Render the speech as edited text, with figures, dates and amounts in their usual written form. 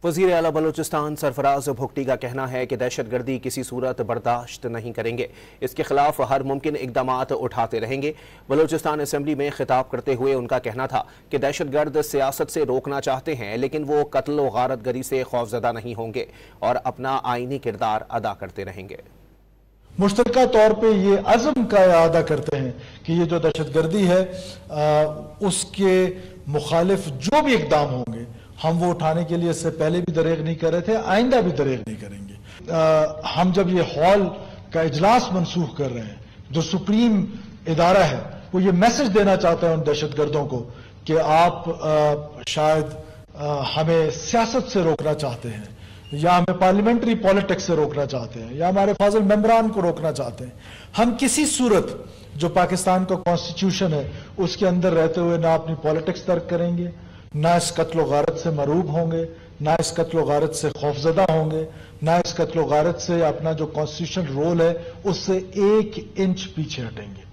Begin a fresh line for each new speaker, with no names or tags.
وزیر اعلیٰ بلوچستان سرفراز بھگٹی کا کہنا ہے کہ دہشت گردی کسی صورت برداشت نہیں کریں گے، اس کے خلاف ہر ممکن اقدامات اٹھاتے رہیں گے۔ بلوچستان اسمبلی میں خطاب کرتے ہوئے ان کا کہنا تھا کہ دہشت گرد سیاست سے روکنا چاہتے ہیں لیکن وہ قتل و غارت گری سے خوفزدہ نہیں ہوں گے اور اپنا آئینی کردار ادا کرتے رہیں گے۔
مشترکہ طور پہ یہ عزم کا اعادہ کرتے ہیں کہ یہ جو دہشت گردی ہے اس کے مخالف جو بھی اقدام ہوں گے ہم وہ اٹھانے کے لیے اس سے پہلے بھی دریغ نہیں کر رہے تھے، آئندہ بھی دریغ نہیں کریں گے۔ ہم جب یہ ہال کا اجلاس منسوخ کر رہے ہیں، جو سپریم ادارہ ہے وہ یہ میسج دینا چاہتا ہے ان دہشت گردوں کو کہ آپ شاید ہمیں سیاست سے روکنا چاہتے ہیں یا ہمیں پارلیمنٹری پالیٹکس سے روکنا چاہتے ہیں یا ہمارے فاضل ممبران کو روکنا چاہتے ہیں۔ ہم کسی صورت جو پاکستان کا کانسٹیٹیوشن ہے اس کے اندر رہتے ہوئے نہ اپنی پالیٹکس ترک کریں گے، نہ اس قتل و غارت سے مرعوب ہوں گے، نہ اس قتل و غارت سے خوفزدہ ہوں گے، نہ اس قتل و غارت سے اپنا جو کانسٹیٹیوشن رول ہے اس سے 1 انچ پیچھے ہٹیں گے۔